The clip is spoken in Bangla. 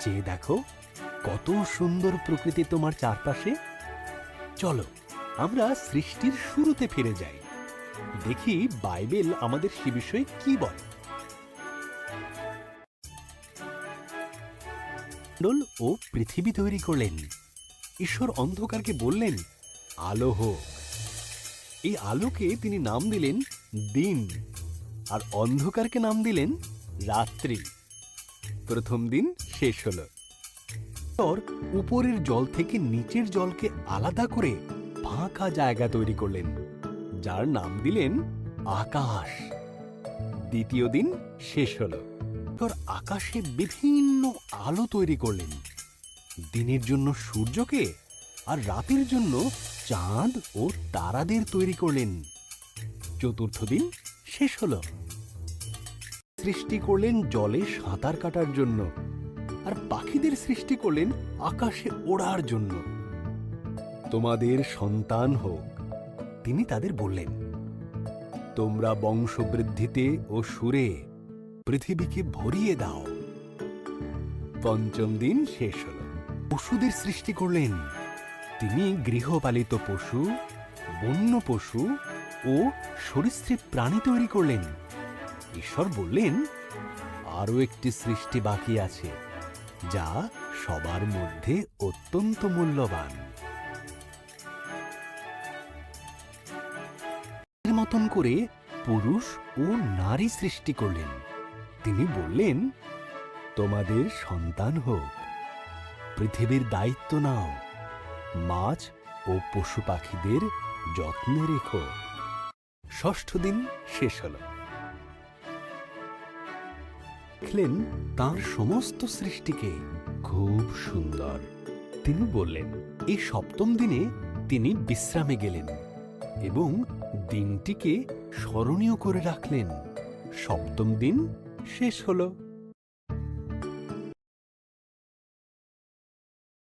চেয়ে দেখো কত সুন্দর প্রকৃতি তোমার চারপাশে। চলো আমরা সৃষ্টির শুরুতে ফিরে যাই, দেখি বাইবেল আমাদের সে বিষয়ে কি বলে। মণ্ডল ও পৃথিবী তৈরি করলেন। ঈশ্বর অন্ধকারকে বললেন, আলো হোক। এই আলোকে তিনি নাম দিলেন দিন, আর অন্ধকারকে নাম দিলেন রাত্রি। প্রথম দিন শেষ হল। উপরের জল থেকে নিচের জলকে আলাদা করে ফাঁকা জায়গা তৈরি করলেন, যার নাম দিলেন আকাশ। দ্বিতীয় দিন শেষ হল। আকাশে বিভিন্ন আলো তৈরি করলেন, দিনের জন্য সূর্যকে আর রাতের জন্য চাঁদ ও তারাদের তৈরি করলেন। চতুর্থ দিন শেষ হল। সৃষ্টি করলেন জলে সাঁতার কাটার জন্য, আর পাখিদের সৃষ্টি করলেন আকাশে ওড়ার জন্য। তোমাদের সন্তান হোক, তিনি তাদের বললেন। তোমরা বংশবৃদ্ধিতে ও সুরে পৃথিবীকে ভরিয়ে দাও। পঞ্চম দিন শেষ হল। পশুদের সৃষ্টি করলেন। তিনি গৃহপালিত পশু, বন্য পশু ও সরীসৃপ প্রাণী তৈরি করলেন। ঈশ্বর বললেন, আরও একটি সৃষ্টি বাকি আছে, যা সবার মধ্যে অত্যন্ত মূল্যবান। এর মতন করে পুরুষ ও নারী সৃষ্টি করলেন। তিনি বললেন, তোমাদের সন্তান হোক, পৃথিবীর দায়িত্ব নাও, মাছ ও পশু পাখিদের যত্নে রেখো। ষষ্ঠ দিন শেষ হল। দেখলেন তাঁর সমস্ত সৃষ্টিকে খুব সুন্দর। তিনি বললেন, এই সপ্তম দিনে তিনি বিশ্রামে গেলেন এবং দিনটিকে স্মরণীয় করে রাখলেন। সপ্তম দিন শেষ হল।